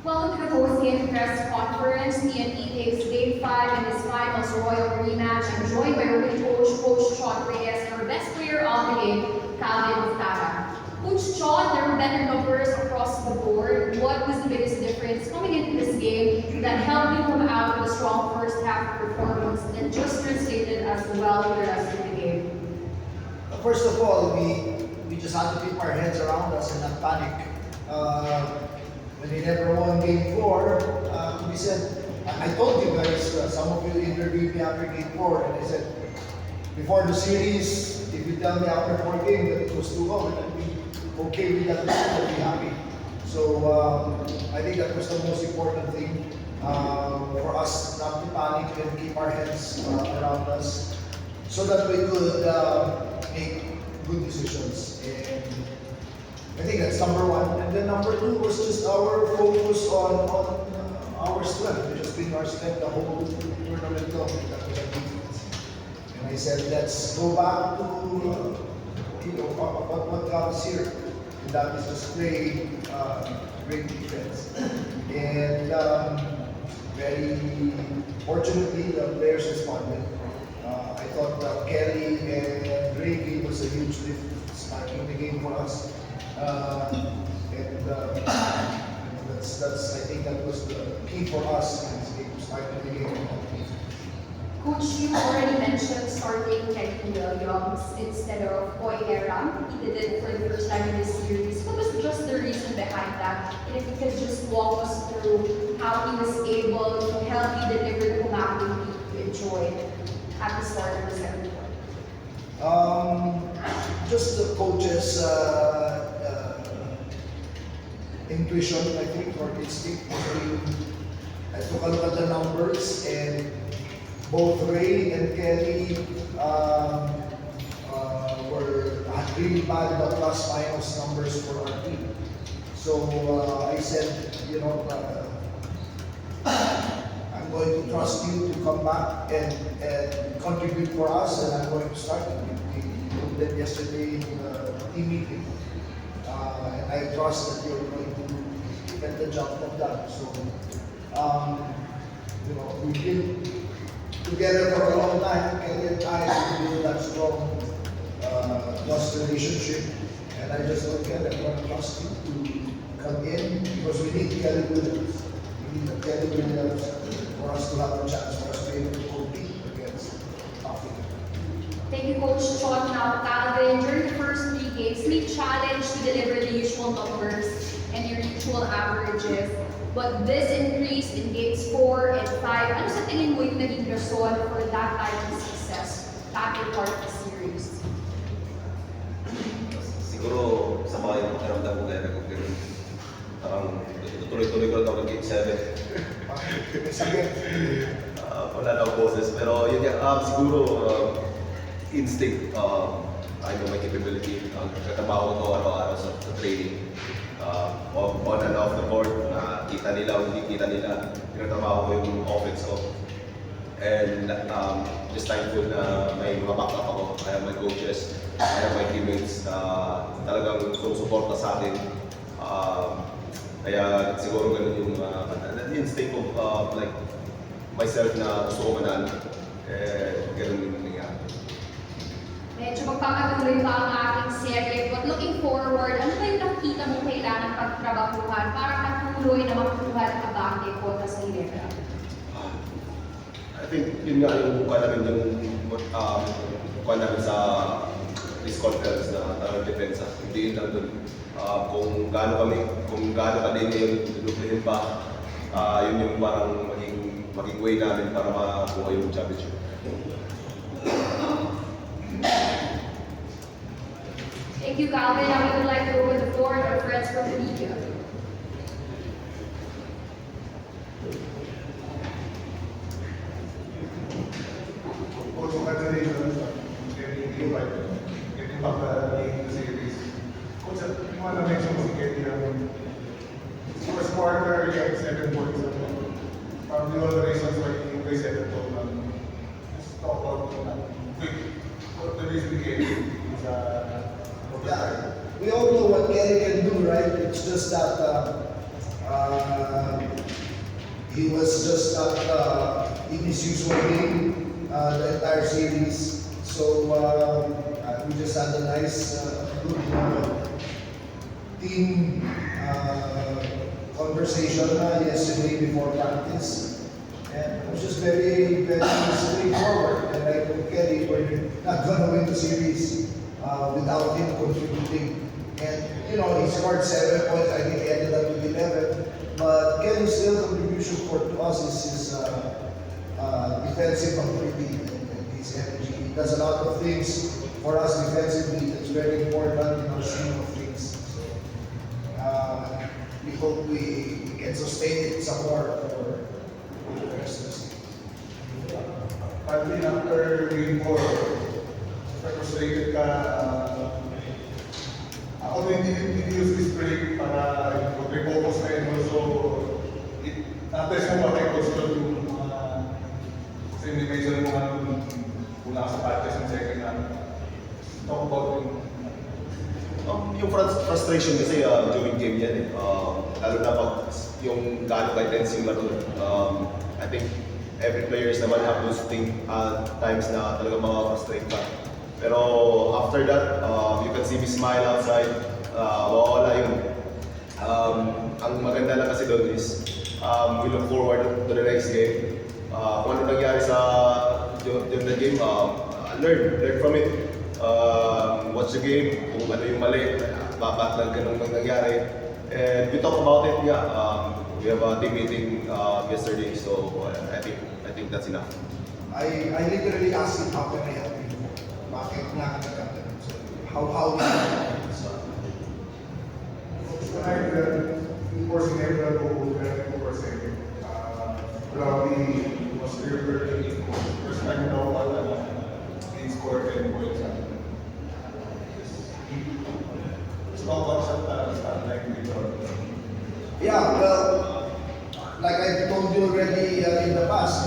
Welcome to the post-game press conference. TNT takes Game 5 in its finals royal rematch and joined by rookie Coach Chot Reyes and our best player of the game, Oftana. Coach Chot, there were better numbers across the board. What was the biggest difference coming into this game that helped you come out with a strong first half performance and just translated as well to the rest of the game? First of all, we just had to keep our heads around us and not panic. When they never won Game 4, we said, I told you guys, some of you interviewed me after Game 4, and I said, before the series, if you tell me after 4 games that it was 2-0, I'd be okay with that, I'd be happy. So I think that was the most important thing for us not to panic and keep our heads around us so that we could make good decisions. And I think that's number one. And then number two was just our focus on our strength, which has been our strength the whole tournament long. That was our defense. And I said, let's go back to what got us here. And that is just play great defense. And very fortunately, the players responded. I thought Kelly and Ray gave us a huge lift starting the game for us. That's I think that was the key for us in this game, starting the game. Coach, you already mentioned starting Kenny Williams instead of Oyeram. He did it for the first time in this series. What was just the reason behind that? And if you could just walk us through how he was able to help you deliver the commanding you enjoyed at the start of the second quarter? Just the coaches' intuition, I think, or instinct. I took a look at the numbers, and both Ray and Kelly had really bad plus-minus numbers for our team. So I said, you know, I'm going to trust you to come back and contribute for us, and I'm going to start. We did that yesterday in the team meeting. And I trust that you're going to get the job done. So, you know, we've been together for a long time. Kelly and I build that strong trust relationship. And I just look at it, I'm going to trust you to come in because we need Kelly Williams. We need Kelly Williams for us to have a chance, for us to be able to compete against Africa. Thank you, Coach Chot. Now, Calvin, during the first 3 games, we challenged to deliver the usual numbers and your usual averages. But this increase in games 4 and 5, ano sa tingin mo yung naging rason for that type of success back in part of the series? Siguro sa mga yung pakiramdam ko kaya nag-ganun. Parang tuloy-tuloy ko na ito ng game 7. Sige. Wala na boses. Pero yun yan, siguro instinct. I know my capability. Nagtatrabaho ko araw-araw sa training. On and off the board, kita nila o hindi kita nila. Tinatrabaho ko yung offense ko. And just thankful na may mga backup ako. I have my coaches, I have my teammates na talagang sumusuporta sa atin. Kaya siguro ganun yung instinct of like myself na gusto ko manalo. Ganun yung nangyari. Medyo magpapatuloy pa ang ating serye, but looking forward, ano ba yung nakikita mo kailangan pagtrabahuhan para patuloy na makuha ang abante kontra sa Ginebra? I think yun nga yung kuha namin sa this conference na tarang depensa. Hindi yun lang dun. Kung gaano kadini yung luplihin pa, yun yung parang maging way namin para makakuha yung championship. Thank you, Calvin. Now we would like to open the floor to our friends from the media. Also, congratulations on getting back in the series. Coach, you want to mention si Kenny first quarter, you had 7 points. Probably all the reasons why you guys had to just talk about quick what the reason Kenny is Yeah, we all know what Kenny can do, right? It's just that he was just not in his usual game the entire series. So we just had a nice, good team conversation yesterday before practice. And it was just very, very straightforward. And like with Kenny, we're not going to win the series without him contributing. And he scored 7 points. I think he ended up with 11. But Kenny's still contribution for us is his defensive ability and his energy. He does a lot of things for us defensively. That's very important in our scheme of things. So, we hope we can sustain it some more for the rest of the season. Probably after game 4, frustrated ka, ako din use this break para mag-refocus na yun. So, na-test mo ba kay Coach Chot yung kasi medyo mo nga una sa practice ng second half. Talk about Yung frustration kasi during game yan eh. Lalo na pag yung gaano ka-intense yung laro. I think every players naman have those times na talaga mga-frustrate ka. Pero after that, you can see me smile outside. Wala yun. Ang maganda lang kasi doon is we look forward to the next game. Kung ano nangyari sa during the game, learn from it. Watch the game, kung ano yung mali, bakit lang ganun nangyari. And we talk about it, we have a team meeting yesterday, so I think that's enough. I literally asked him, how can I help you? Bakit nga ka nagkakaroon? So, how we can tonight, for Ginebra to percent, probably was very first time now he scored 10 points. It's not much like before. Yeah, well, like I told you already in the past,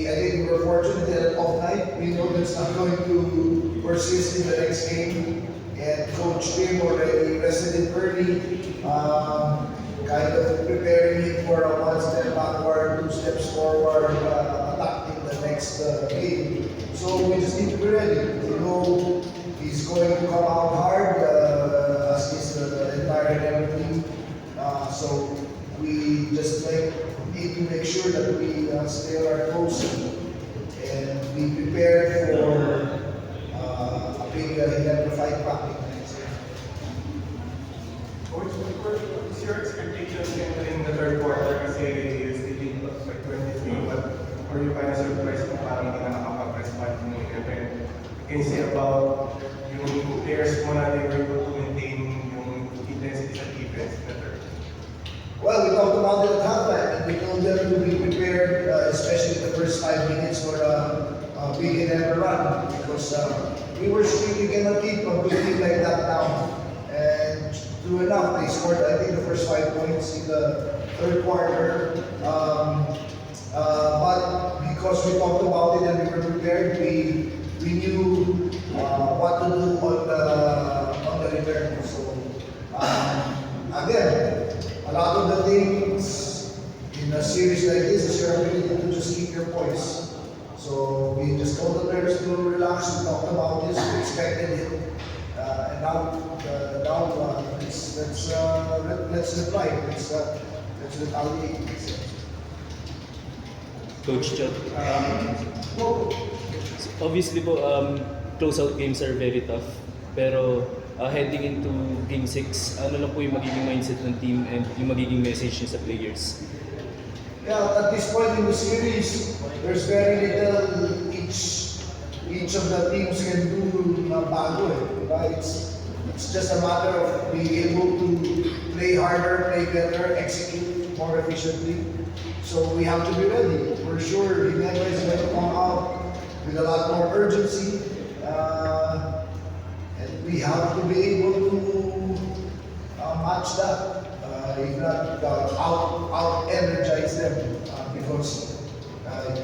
I think we were fortunate that off night. We know that's not going to persist in the next game. And Coach Tim already rested it early, kind of preparing him for a 1 step backward, 2 steps forward, attacking the next game. So we just need to be ready. We know he's going to come out hard, as is the entire GinebrA team. So we just need to make sure that we stay on our toes and be prepared for a big GinebrA fight back in the next year. Coach, what's your expectations in the third quarter? Kasi it's leading like 23, but were you kind of surprised kung parang hindi na nakapag-respond yung event? Can you say about yung players mo na they were able to maintain yung intensity sa defense better? Well, we talked about it at halftime, and we told them to be prepared, especially the first 5 minutes for a big Ginebrà run, because we were really gonna keep a good team like that down. And true enough, they scored, I think, the first 5 points in the third quarter. But because we talked about it and we were prepared, we knew what to do on the return. So again, a lot of the things in a series like this is your ability to just keep your poise. So we just told the players to relax. We talked about this. We expected it, and now let's reply. Let's retaliate. Coach Chot, obviously po, close-out games are very tough. Pero heading into Game 6, ano lang po yung magiging mindset ng team and yung magiging message niyo sa players? Yeah, at this point in the series, there's very little each each of the teams can do na bago eh. Diba? It's just a matter of being able to play harder, play better, execute more efficiently. So we have to be ready. For sure, Ginebra is going to come out with a lot more urgency. And we have to be able to match that. If not, out-energize them. Because,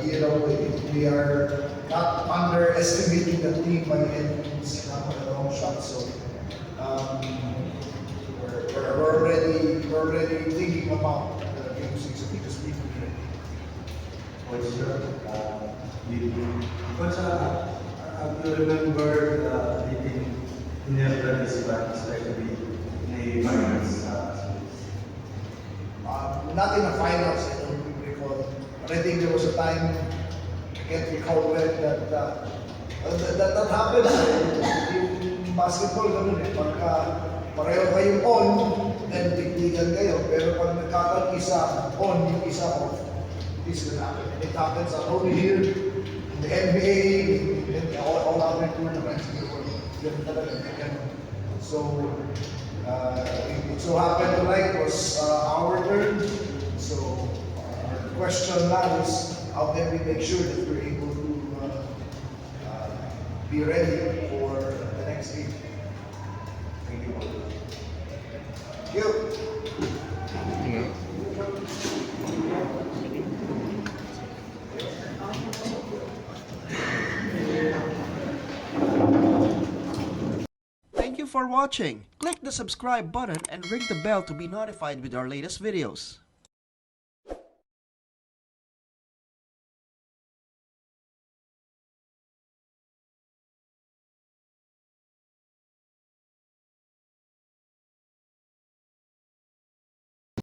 we are not underestimating the team by any means. Not by the wrong shot. So, we're already thinking about game 6 because we will be ready. Coach, have you remembered beating Ginebra this back, especially in the finals? Not in the finals, I don't recall. But I think there was a time, I can't recall when, that happened. Yung basketball, ganun eh. Pagka pareho kayong on, then tigtigan kayo. Pero pag nagkakag-isa on, yung isa off, this will happen. And it happens not only here, in the NBA, in all other tournaments. Ganun talaga. So, it so happened tonight was our turn. So, the question now is how can we make sure that we're able to be ready for the next game. Thank you. Thank you. Thank you for watching. Click the subscribe button and ring the bell to be notified with our latest videos.